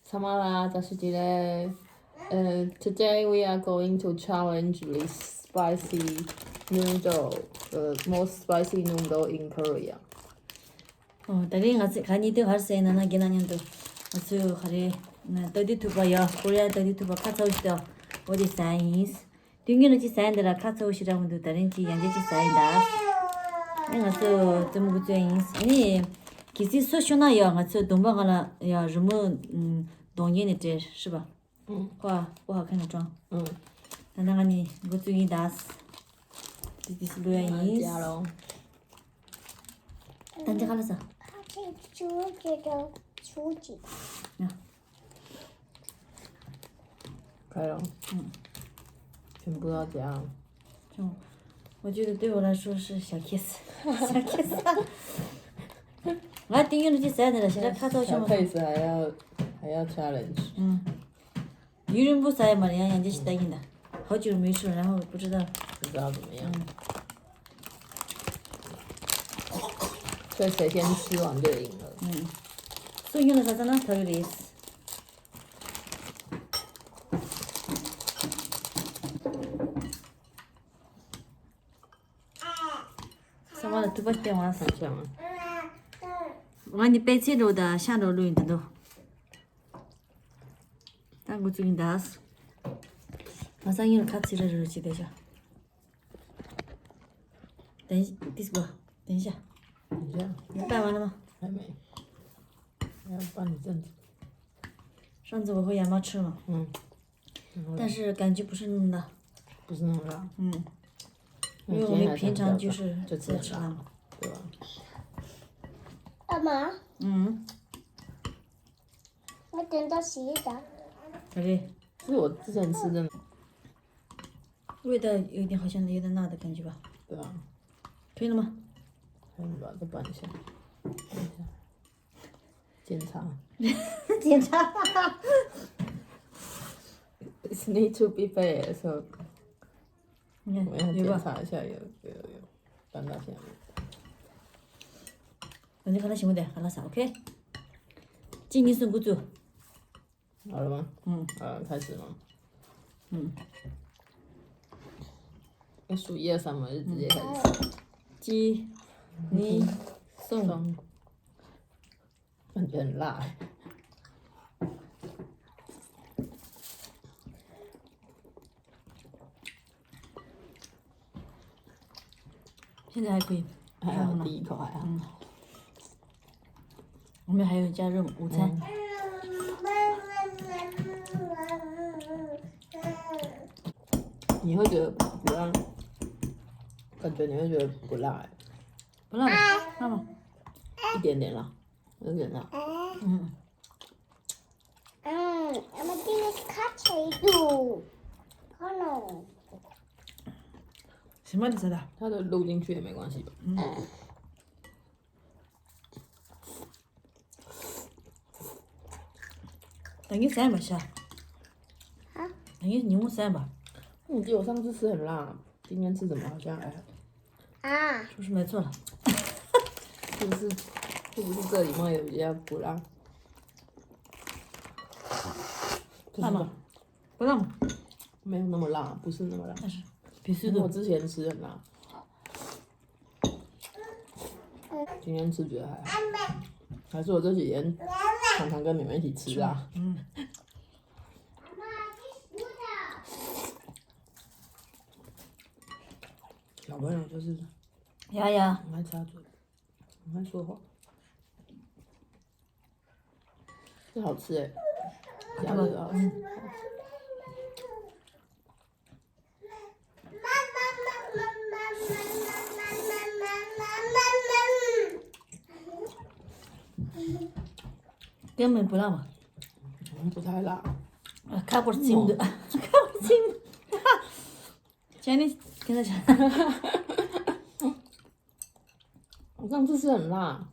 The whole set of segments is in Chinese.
Samara, today we are going to challenge this spicy noodle, the most spicy noodle in Korea. Tadi ngani tu har say nana gina nyan tu asu hari tadi tu ba ya Korea tadi tu ba katsa ushita odi science tingin uchi science dara katsa ushira mundu darin chi yanje chi science da nga su tumu science ni kisi so shona ya nga su dongba gala ya rumu dongye ne te 是吧 画不好看的妆那个你我注意打死这是不愿意加喽等这好了噻出去开了全部要加我觉得对我来说是小 kiss 小 kiss 我订阅了这3年了现在看到什么 pace 还要 challenge 女人不塞嘛人家是答应的好久没说然后不知道怎么样所以谁先吃完就赢了所以用的啥子呢头里什么都不点完很香我你白菜肉的下肉肉的都但我最近打死马上有卡吃的肉记得下等一下你拌完了吗还没要拌一阵子上次我和羊毛吃了但是感觉不是那么辣不是那么辣因为我们平常就是在吃辣嘛对吧妈妈我等到洗澡对是我之前吃的味道有点好像有点辣的感觉吧对啊可以了吗可以吧再拌一下检查检查It need to be fair so 你看我要有吧检查一下有拌到下面反正看到行不得好了啥 OK 今天是不做好了吗好了开始吗要数1、2、3嘛就直接开始鸡你送感觉很辣现在还可以还好第一口还好我们还有加肉午餐你会觉得不辣感觉你会觉得不辣不辣吗辣吗一点点辣有点辣妈今天卡车住看了什么的啥的它的录进去也没关系吧等于3吧是啊等于你3吧我记得我上次吃很辣今天吃怎么好像是不是买错了是不是这里面有比较不辣辣吗不辣吗没有那么辣不是那么辣但是比速度我之前吃很辣今天吃觉得还好还是我这几天常常跟你们一起吃辣小朋友就是呀呀很爱插嘴很爱说话这好吃哎加热的好吃根本不辣嘛不太辣看不清的看不清今天跟他讲我上次吃很辣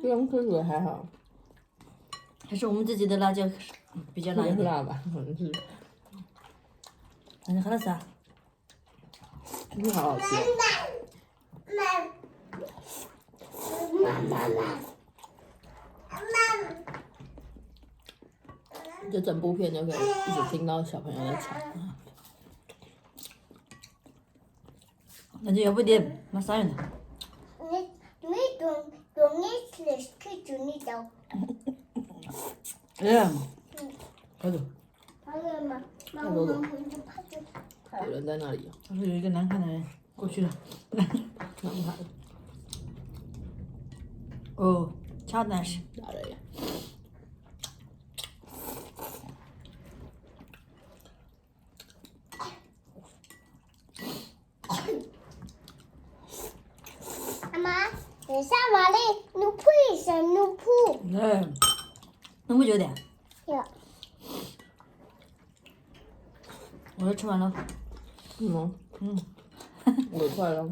这样吃觉得还好还是我们自己的辣椒比较辣一点辣吧可能是反正好了啥真的好好吃就整部片就可以一直听到小朋友在吵。那就要不得马上呢。你懂意思可以你的。快走。还有吗？妈妈有人在那里哦。他说有一个难看的人过去了。男孩。哦，超难吃。打雷。妈，等下娃嘞，努铺一下，努铺。那么久的？呀。我都吃完了。我快了。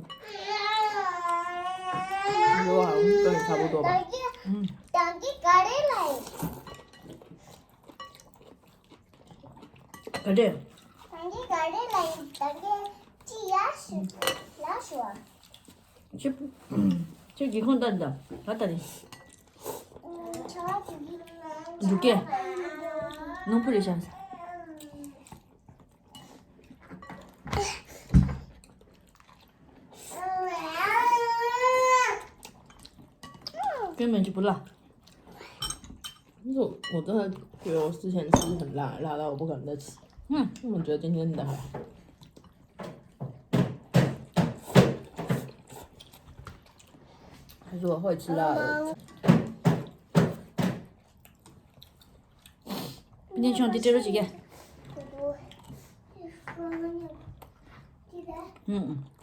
我好像跟你差不多吧。当地咖喱来。可是。当地咖喱来，当地鸡鸭是哪说？就几空蛋的，好的嘞。超级。如给，弄不里想啥？根本就不辣。但是我真的觉得我之前吃很辣，辣到我不敢再吃。我觉得今天的还好。还是我会吃辣的。明天兄弟这着几个？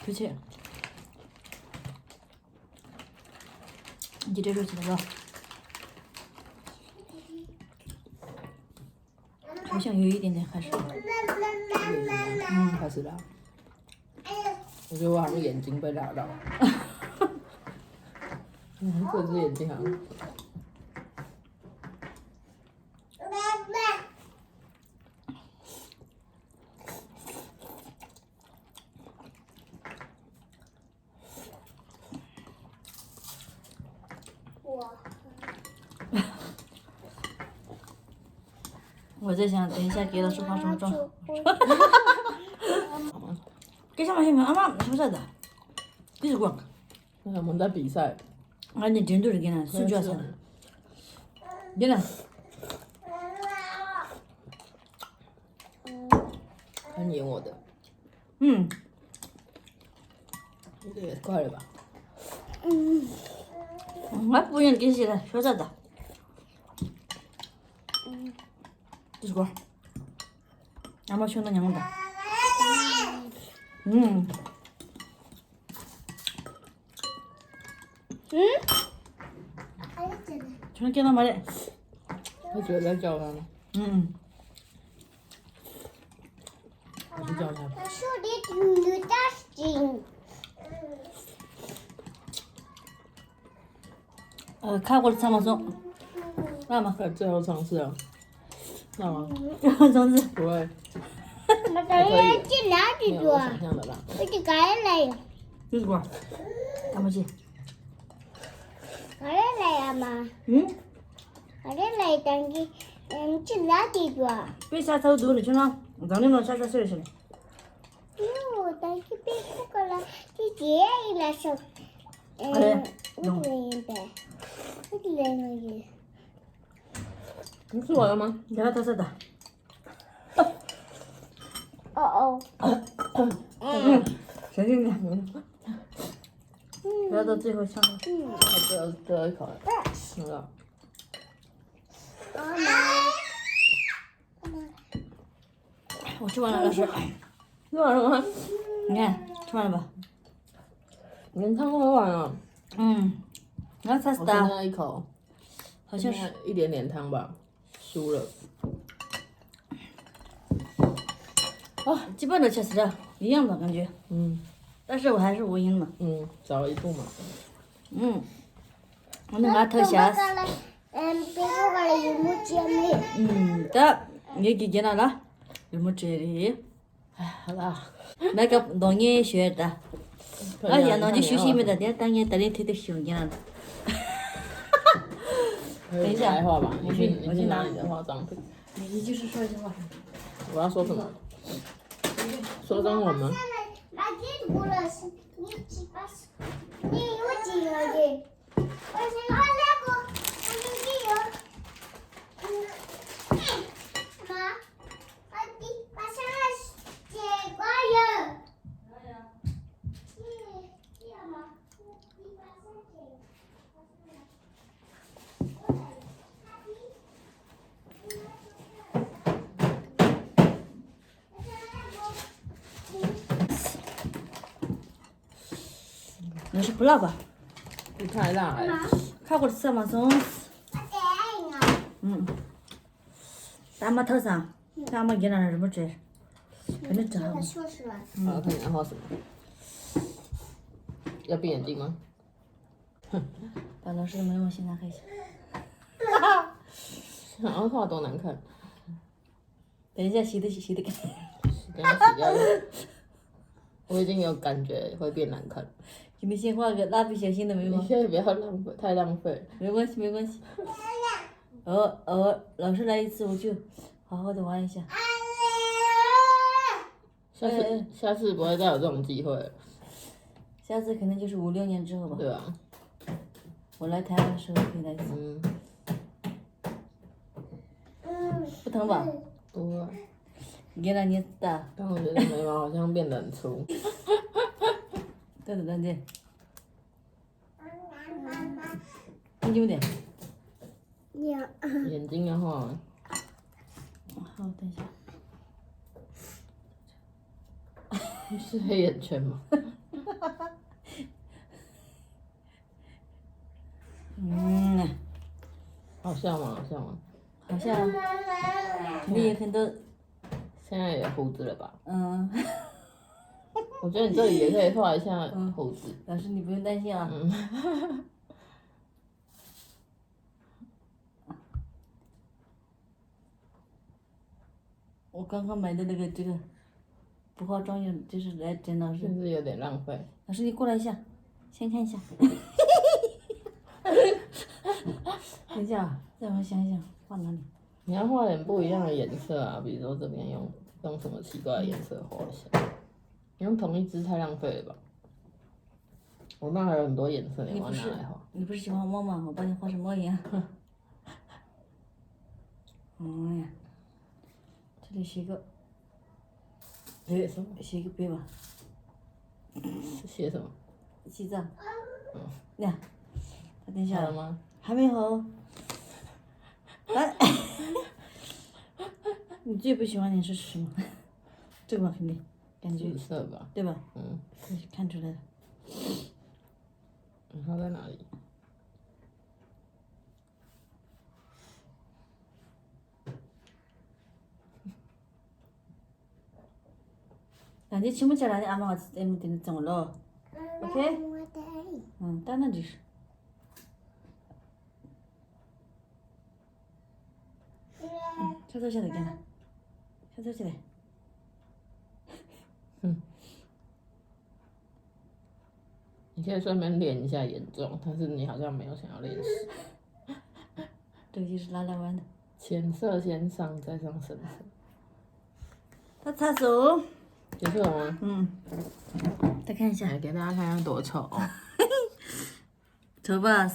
不去。你这着几个？好像有一点点还是。还是辣。我觉得我好像眼睛被辣到。这只眼睛好像。我在想，等一下给老师化什么妆？给什么什么？阿妈说啥子？你是光？我们在比赛。俺那真都是给那睡觉才的。你呢？很演我的。这也快了吧？我不愿给谁了，说啥子？这是光。俺妈选的娘的。全给他买的。他觉得在叫他吗？我是叫他。我说的女大心。看过的长毛松，那么最后尝试了，那吗？种子。不会。我等下进哪里做？想象的啦。我去咖喱来。有什么？干嘛去？咖喱来啊妈。咖喱来当地，进哪里做？别下头多了，去哪？让你们下水去了。哟，当地别不过来，你姐一来说，我来一杯，我来一杯。你吃完了吗？给他多少的？哦。小心点。不要到最后抢了。最后一口了。那个。我吃完了，老师。吃完了吗？你看，吃完了吧？连汤都喝完了。那才是我剩的。下一口。好像是一点点汤吧，输了。基本都吃死了，一样的感觉。但是我还是无赢嘛。少了一步嘛。我能把头吓死。别过来有木姐妹。的，你给见了啦？有没这里？好啦。那个农业学的，而且农业学习没得的，当年带你推的熊见了。等一下。来画吧，我去拿你的化妆品。你就是说一句话。我要说什么？说中文吗？来这不了是，你去把，你有几个的？我想要那个，我有几个。妈，把上来接过来。那是不辣吧？不太辣哎。看过吃嘛松。大妈头上，大妈给那什么吃？跟着吃好吗？说是吧？好，看你要画什么？要闭眼睛吗？把老师的眉毛先拿开一下。想要画多难看？等一下洗的。等下洗掉。我已经有感觉会变难看。给你先画个蜡笔小新的眉毛你。现在不要浪费，太浪费了。没关系。老师来一次我就好好的玩一下。下次不会再有这种机会了。下次可能就是5、6年之后吧。对啊。我来台湾的时候可以来一次。不疼吧？不会。给了你大。但我觉得眉毛好像变得很粗。等。你有点。眼睛要画吗？好，等一下。是黑眼圈吗？好像吗？好像。你有很多。现在有胡子了吧？嗯。我觉得你这里也可以画一下胡子。老师你不用担心啊。我刚刚买的这个不化妆用，就是来整老师。是不是有点浪费？老师你过来一下，先看一下。等一下，让我想想画哪里。你要画点不一样的颜色啊，比如说这边用什么奇怪的颜色画一下。你用同一支太浪费了吧？我那还有很多颜色，你要拿来画。你不是喜欢猫吗？我帮你画成猫眼。哎呀，这里写个。写个别吧。写什么？西藏。那，等一下。好了吗？还没好。你最不喜欢的是什么？这个吧，肯定感觉。紫色吧。对吧？看出来了。它在哪里？nanti cuma caranya ama nggak tin tong lo. Oke? Tanah dir. 찾아오셔야 되겠나? 찾아오셔야 돼. 你可以顺便练一下眼妆，但是你好像没有想要练习。这个就是拿来玩的。浅色先上，再上深色。他擦手。结束了吗？再看一下。来给大家看看多丑哦。丑吧？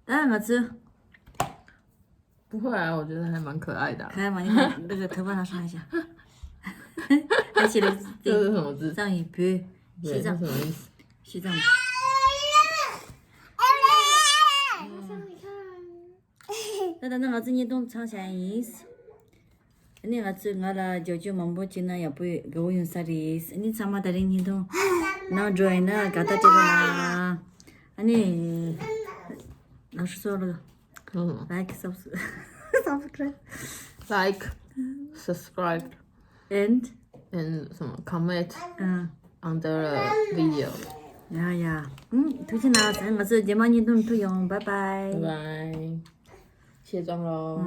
当然我知。不会啊，我觉得还蛮可爱的。可爱吗？你看那个头发拿上一下。还写了这是什么字？藏语别。西藏。什么意思？西藏。那我自己懂长线意思。你我啦就忙不进来，也不给我用啥意思？你怎么带领你懂？那 join 呢？搞到这个啦？你老师说了个。like subscribe。like subscribe and 什么 comment under the video。呀，推荐啦，我是节目你懂推用，拜拜。拜拜。卸妆喽。